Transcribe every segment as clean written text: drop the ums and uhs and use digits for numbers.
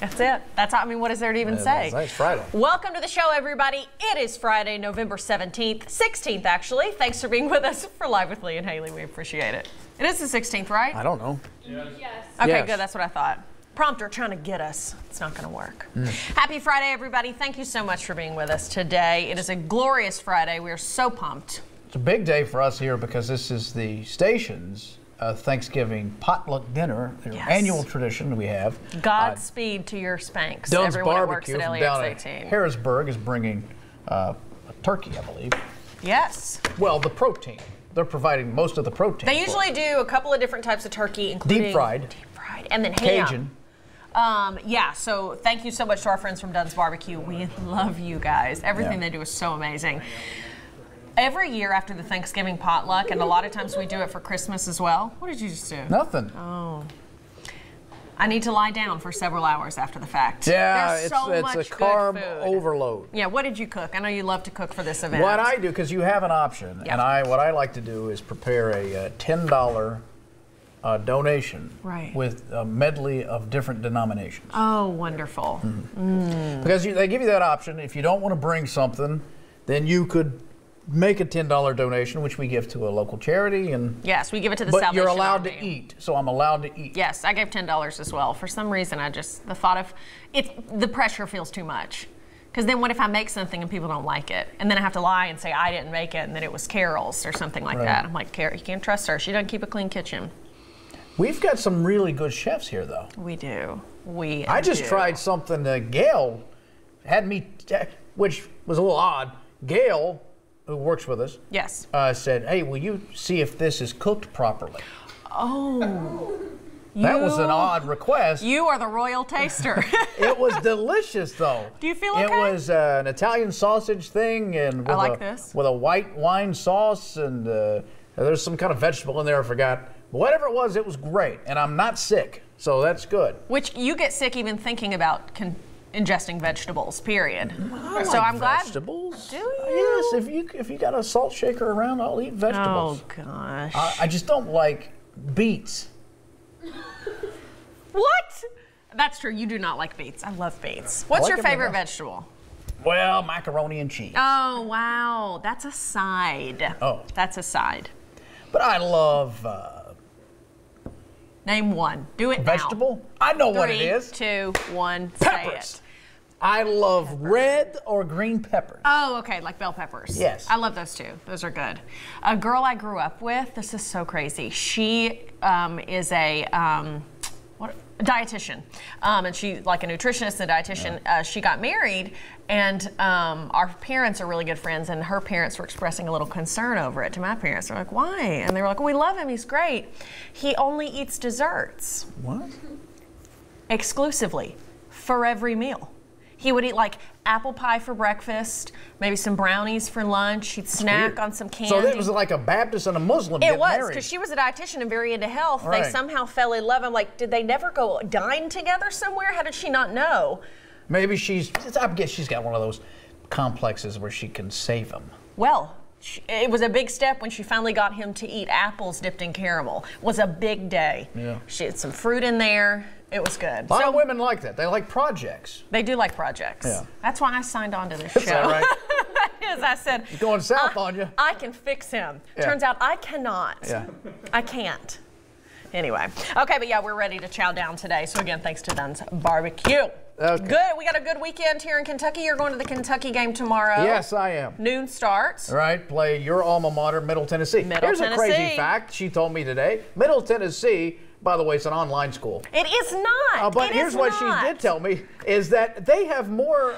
That's it. That's, I mean, what is there to even say? It's Friday. Welcome to the show, everybody. It is Friday, November 17th, 16th, actually. Thanks for being with us for Live with Lee and Hayley. We appreciate it. It is the 16th, right? I don't know. Yes. Okay, Yes. good. That's what I thought. Prompter trying to get us. It's not going to work. Happy Friday, everybody. Thank you so much for being with us today. It is a glorious Friday. We are so pumped. It's a big day for us here because this is the station's Thanksgiving potluck dinner, the annual tradition we have. Godspeed to your Spanx. Dunn's Everyone that works Barbecue at from down at LEX18. Harrisburg is bringing a turkey, I believe. Yes. Well, the protein. They're providing most of the protein. They usually do a couple of different types of turkey, including deep fried, and then ham. Cajun. Yeah, so thank you so much to our friends from Dunn's Barbecue. We love you guys. Everything they do is so amazing. Every year after the Thanksgiving potluck, and a lot of times we do it for Christmas as well. What did you just do? Nothing. Oh. I need to lie down for several hours after the fact. Yeah, There's so it's much a good carb food. overload. Yeah, what did you cook? I know you love to cook for this event. What I do, because you have an option, Yeah. and what I like to do is prepare a $10 donation with a medley of different denominations. Oh, wonderful. Because they give you that option. If you don't want to bring something, then you could make a $10 donation, which we give to a local charity, and yes, we give it to the but Salvation you're allowed Army. to eat, so I'm allowed to eat. Yes, I gave $10 as well. For some reason, the thought of the pressure feels too much. Because then what if I make something and people don't like it? And then I have to lie and say I didn't make it and that it was Carol's or something like that. I'm like, Carol, you can't trust her. She doesn't keep a clean kitchen. We've got some really good chefs here, though. We do. I just tried something that Gail had me, which was a little odd. Gail, who works with us, yes, said, "Hey, will you see if this is cooked properly?" Oh. That was an odd request. You are the royal taster. It was delicious, though. Do you feel okay? It was an Italian sausage thing, and with a white wine sauce, and there's some kind of vegetable in there. I forgot. But whatever it was great, and I'm not sick, so that's good. Which you get sick even thinking about ingesting vegetables. Period. So I'm glad. Vegetables? Do you? Yes. If you got a salt shaker around, I'll eat vegetables. Oh gosh. I just don't like beets. What? That's true. You do not like beets. I love beets. What's your favorite vegetable? Well, macaroni and cheese. Oh, wow. That's a side. Oh. That's a side. But I love... Name one. Do it vegetable? now. I know what it is. 3, 2, 1, peppers. Say it. I love red or green peppers. Oh, okay, like bell peppers. Yes. I love those too. Those are good. A girl I grew up with, this is so crazy. She is a dietitian, and she's like a nutritionist and a dietitian. She got married, and our parents are really good friends, and her parents were expressing a little concern over it to my parents. They're like, why? And they were like, well, we love him, he's great. He only eats desserts. What? Exclusively, for every meal. He would eat like apple pie for breakfast, maybe some brownies for lunch. He'd snack on some candy. So it was like a Baptist and a Muslim It was, married. because she was a dietitian and very into health. Right. They somehow fell in love. I'm like, did they never go dine together somewhere? How did she not know? Maybe I guess she's got one of those complexes where she can save them. Well, it was a big step when she finally got him to eat apples dipped in caramel. It was a big day. Yeah. She had some fruit in there. It was good. A lot of women like that. They like projects. They do like projects. Yeah. That's why I signed on to this show. Is that right? That is. I said, you're going south on you. I can fix him. Yeah. Turns out I cannot. Yeah. I can't. Anyway. Okay, but yeah, we're ready to chow down today. So again, thanks to Dunn's Barbecue. Okay. Good. We got a good weekend here in Kentucky. You're going to the Kentucky game tomorrow. Yes, I am. Noon starts. All right. Play your alma mater, Middle Tennessee. Here's a crazy fact she told me today. Middle Tennessee, by the way, it's an online school. It is not. But here's what she did tell me, is that they have more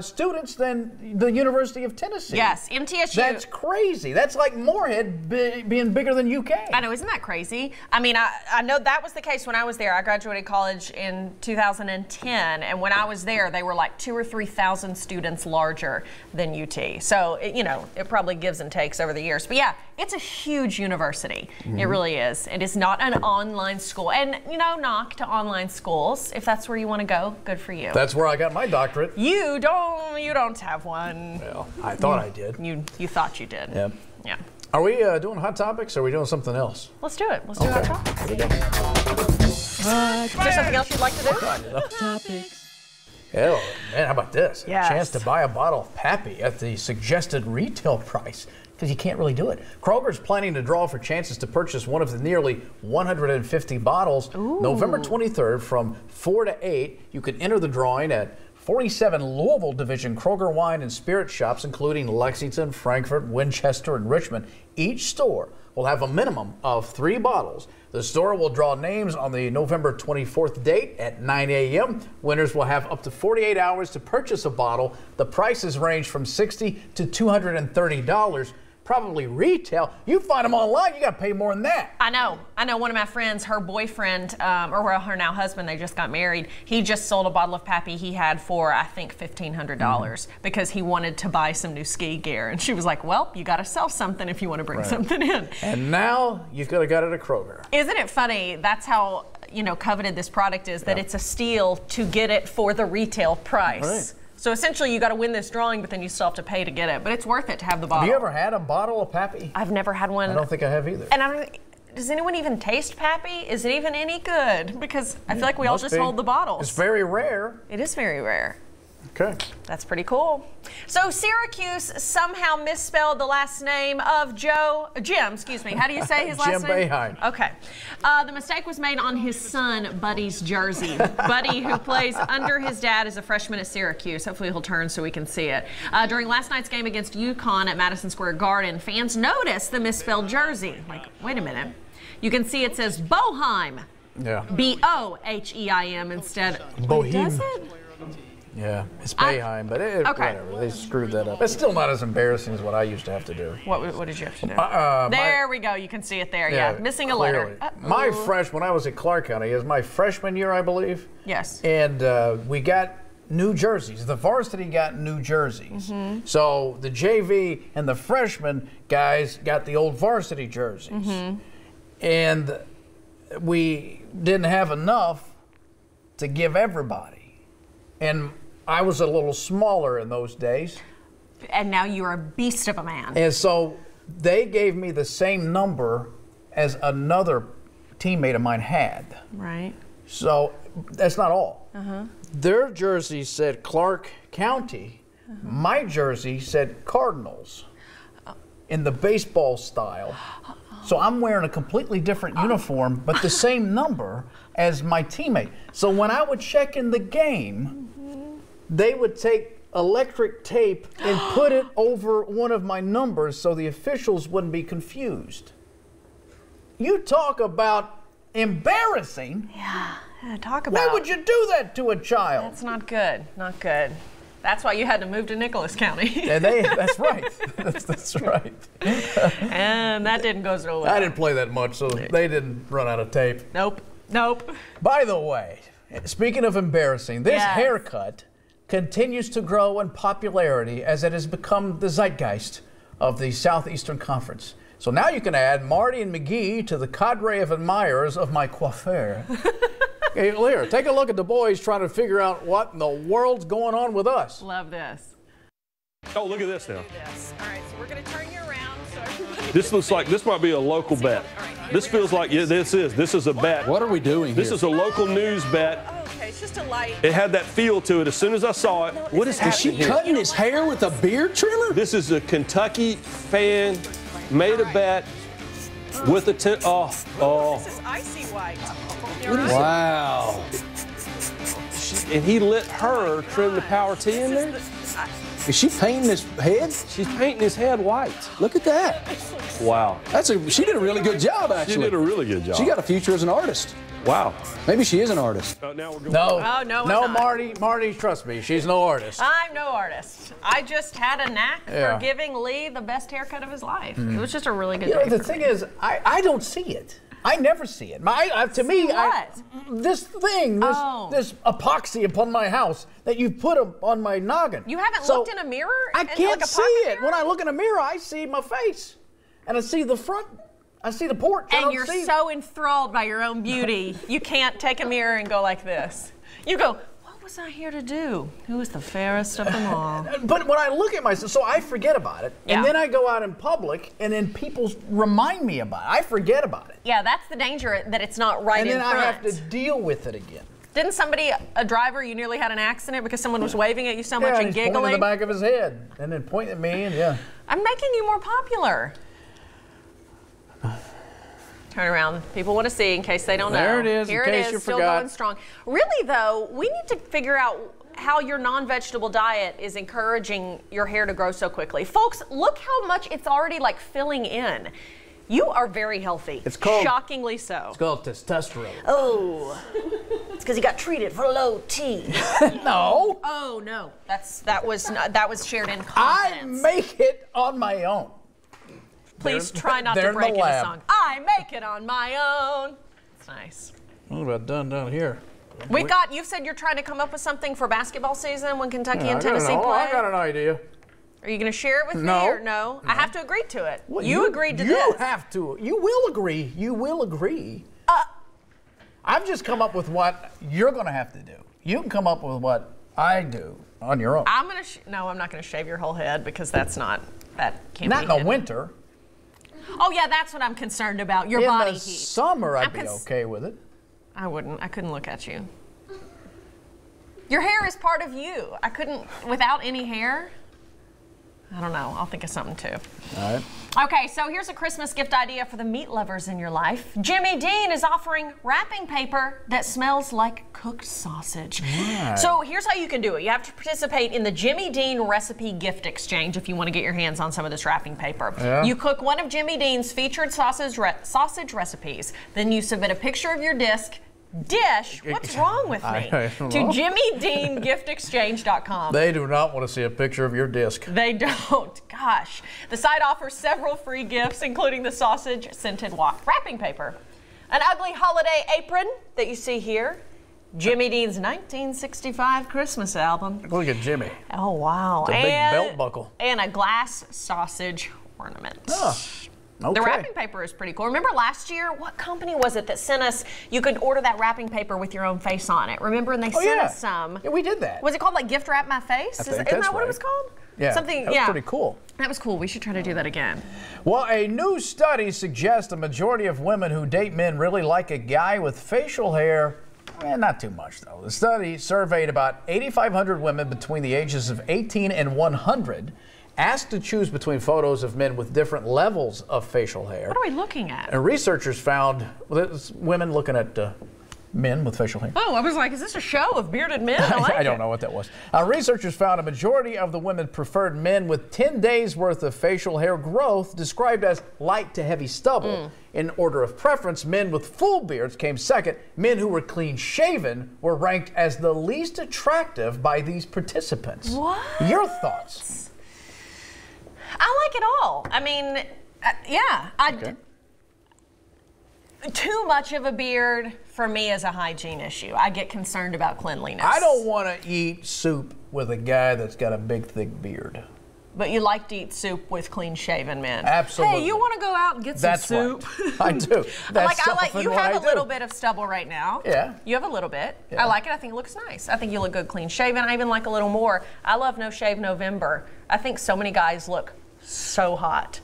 students than the University of Tennessee. Yes, MTSU. That's crazy. That's like Moorhead being bigger than UK. I know, isn't that crazy? I mean, I know that was the case when I was there. I graduated college in 2010, and when I was there, they were like 2,000 or 3,000 students larger than UT. So, it probably gives and takes over the years. But yeah, it's a huge university. Mm-hmm. It really is. It is not an online school. And, knock to online schools. If that's where you want to go, good for you. That's where I got my doctorate. You don't have one. Well, I thought I did. You thought you did. Yep. Yeah. Are we doing hot topics, or are we doing something else? Let's do it. Let's do hot topics. Is there something else you'd like to do? Hot topics. Oh, man, how about this? Yes. A chance to buy a bottle of Pappy at the suggested retail price, because you can't really do it. Kroger's planning to draw for chances to purchase one of the nearly 150 bottles. Ooh. November 23rd from 4 to 8. You can enter the drawing at 47 Louisville Division Kroger wine and spirit shops, including Lexington, Frankfort, Winchester, and Richmond. Each store will have a minimum of 3 bottles. The store will draw names on the November 24th date at 9 a.m. Winners will have up to 48 hours to purchase a bottle. The prices range from $60 to $230. Probably retail. You find them online, you got to pay more than that. I know. One of my friends, her boyfriend, or her now husband, they just got married. He just sold a bottle of Pappy he had for, I think, $1,500 because he wanted to buy some new ski gear. And she was like, well, you got to sell something if you want to bring something in. And now you could have got it at Kroger. Isn't it funny? That's how, coveted this product is, that it's a steal to get it for the retail price. Right. So essentially, you got to win this drawing, but then you still have to pay to get it. But it's worth it to have the bottle. Have you ever had a bottle of Pappy? I've never had one. I don't think I have either. And does anyone even taste Pappy? Is it even any good? Because I feel like we all just hold the bottles. It's very rare. It is very rare. Okay. That's pretty cool. So Syracuse somehow misspelled the last name of Jim, excuse me. How do you say his last name? Jim Boeheim. Okay. The mistake was made on his son, Buddy's jersey. Buddy, who plays under his dad, is a freshman at Syracuse. Hopefully he'll turn so we can see it. During last night's game against UConn at Madison Square Garden, fans noticed the misspelled jersey. Like, wait a minute. You can see it says Boeheim. Yeah. B-O-H-E-I-M instead. Boeheim. Does it? Yeah, it's Boeheim, but whatever. They screwed that up. It's still not as embarrassing as what I used to have to do. What did you have to do? There we go. You can see it there. Yeah, missing clearly. a letter. My when I was at Clark County, it was my freshman year, I believe. Yes. And we got new jerseys. The varsity got new jerseys. Mm-hmm. So the JV and the freshman guys got the old varsity jerseys. Mm-hmm. And we didn't have enough to give everybody. And I was a little smaller in those days. And now you're a beast of a man. And so they gave me the same number as another teammate of mine had. Right. So that's not all. Uh-huh. Their jersey said Clark County. Uh-huh. My jersey said Cardinals in the baseball style. So I'm wearing a completely different uniform, but the same number as my teammate. So when I would check in the game, they would take electric tape and put it over one of my numbers so the officials wouldn't be confused. You talk about embarrassing. Yeah, talk about. Why would you do that to a child? That's not good. Not good. That's why you had to move to Nicholas County. And that's right. That's right. And that didn't go so well. I didn't play that much, so they didn't run out of tape. Nope. By the way, speaking of embarrassing, this haircut continues to grow in popularity as it has become the zeitgeist of the Southeastern Conference. So now you can add Marty and McGee to the cadre of admirers of my coiffure. Hey, here, take a look at the boys trying to figure out what in the world's going on with us. Love this. Oh, look at this now. All right, so we're going to turn you around. So everybody this looks like this might be a local bet. This feels like this is a bet. What are we doing here? This is a local news bet. Oh, okay, it's just a light. It had that feel to it as soon as I saw it. What is happening she cutting his hair with a beard trimmer? This is a Kentucky fan made a bet with a This is icy white. Wow. And he let her trim the power T in there? Is she painting his head? She's painting his head white. Look at that. Wow. She did a really good job, actually. She did a really good job. She got a future as an artist. Wow. Maybe she is an artist. Now we're going No, Marty, trust me, she's no artist. I'm no artist. I just had a knack for giving Lee the best haircut of his life. It was just a really good day. The thing is, I don't see it. I never see it. This epoxy upon my house that you put on my noggin. You haven't looked in a mirror? I can't see it. When I look in a mirror, I see my face, and I see the front. I see the porch. And you're so enthralled by your own beauty, you can't take a mirror and go like this. You go, what was I here to do? Who is the fairest of them all? But when I look at myself, so I forget about it. And then I go out in public, and then people remind me about it. I forget about it. Yeah, that's the danger, that it's not right in front. And then I have to deal with it again. Didn't somebody, a driver, you nearly had an accident because someone was waving at you so much and he's giggling? pointing in the back of his head and then pointing at me, and yeah. I'm making you more popular. Turn around. People want to see in case they don't know. There it is, Here in case it is, you still forgot. going strong. Really, though, we need to figure out how your non-vegetable diet is encouraging your hair to grow so quickly. Folks, look how much it's already like filling in. You are very healthy. It's called, shockingly so. It's called testosterone. Oh, it's because you got treated for low T. No. Oh no, that was shared in confidence. I make it on my own. Please try not to break into song. I make it on my own. It's nice. What about done down here? You've said you're trying to come up with something for basketball season when Kentucky and Tennessee play. I got an idea. Are you going to share it with me or no? I have to agree to it. Well, you agreed to this. You have to. You will agree. You will agree. I've just come up with what you're going to have to do. You can come up with what I do on your own. No, I'm not going to shave your whole head because that can't be Not in the hidden. winter. Oh yeah, that's what I'm concerned about. Your body heat. In the summer, I'd be okay with it. I wouldn't. I couldn't look at you. Your hair is part of you. I couldn't, without any hair. I don't know. I'll think of something too. All right. Okay, so here's a Christmas gift idea for the meat lovers in your life. Jimmy Dean is offering wrapping paper that smells like cooked sausage. Right. So here's how you can do it. You have to participate in the Jimmy Dean recipe gift exchange if you want to get your hands on some of this wrapping paper. Yeah. You cook one of Jimmy Dean's featured sausage recipes. Then you submit a picture of your dish. What's wrong with me? To JimmyDeanGiftExchange.com. They do not want to see a picture of your disc. They don't. Gosh. The site offers several free gifts, including the sausage scented wrapping paper, an ugly holiday apron that you see here, Jimmy Dean's 1965 Christmas album. Look at Jimmy. Oh, wow. It's a big belt buckle. And a glass sausage ornament. Oh. Okay. The wrapping paper is pretty cool. Remember last year, what company was it that sent us, you could order that wrapping paper with your own face on it? Remember? And they sent us some. Yeah, we did that. Was it called like Gift Wrap My Face? Isn't that what it was called? Yeah. Something, that was pretty cool. That was cool. We should try to do that again. Well, a new study suggests a majority of women who date men really like a guy with facial hair. Not too much, though. The study surveyed about 8,500 women between the ages of 18 and 100. Asked to choose between photos of men with different levels of facial hair. What are we looking at? And researchers found women looking at men with facial hair. Oh, I was like, is this a show of bearded men? I don't know what that was. Researchers found a majority of the women preferred men with 10 days worth of facial hair growth, described as light to heavy stubble. In order of preference, men with full beards came second. Men who were clean shaven were ranked as the least attractive by these participants. What? Your thoughts? I like it all. I mean, yeah. Okay. Too much of a beard for me is a hygiene issue. I get concerned about cleanliness. I don't want to eat soup with a guy that's got a big, thick beard. But you like to eat soup with clean-shaven men. Absolutely. Hey, you want to go out and get some soup? Right. I do. You have a little bit of stubble right now. Yeah. You have a little bit. Yeah. I like it. I think it looks nice. I think you look good clean-shaven. I even like a little more. I love No Shave November. I think so many guys look so hot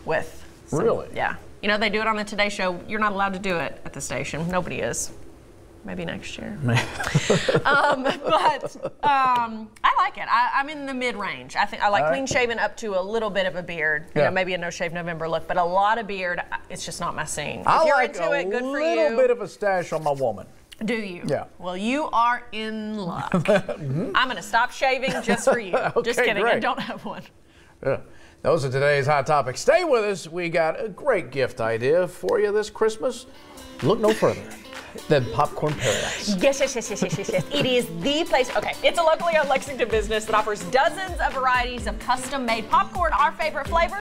with some, Really? Yeah. You know, they do it on the Today Show. You're not allowed to do it at the station. Nobody is. Maybe next year. I like it. I'm in the mid-range. I think I like clean shaven up to a little bit of a beard. You know, maybe a No Shave November look, but a lot of beard, it's just not my scene. If you're into it, good for you. I like a little bit of a stash on my woman. Do you? Yeah. Well, you are in luck. I'm going to stop shaving just for you. Okay, just kidding. great. I don't have one. Yeah. Those are today's hot topics. Stay with us. We got a great gift idea for you this Christmas. Look no further than Popcorn Paradise. Yes. It is the place. Okay, it's a locally owned Lexington business that offers dozens of varieties of custom-made popcorn, our favorite flavors.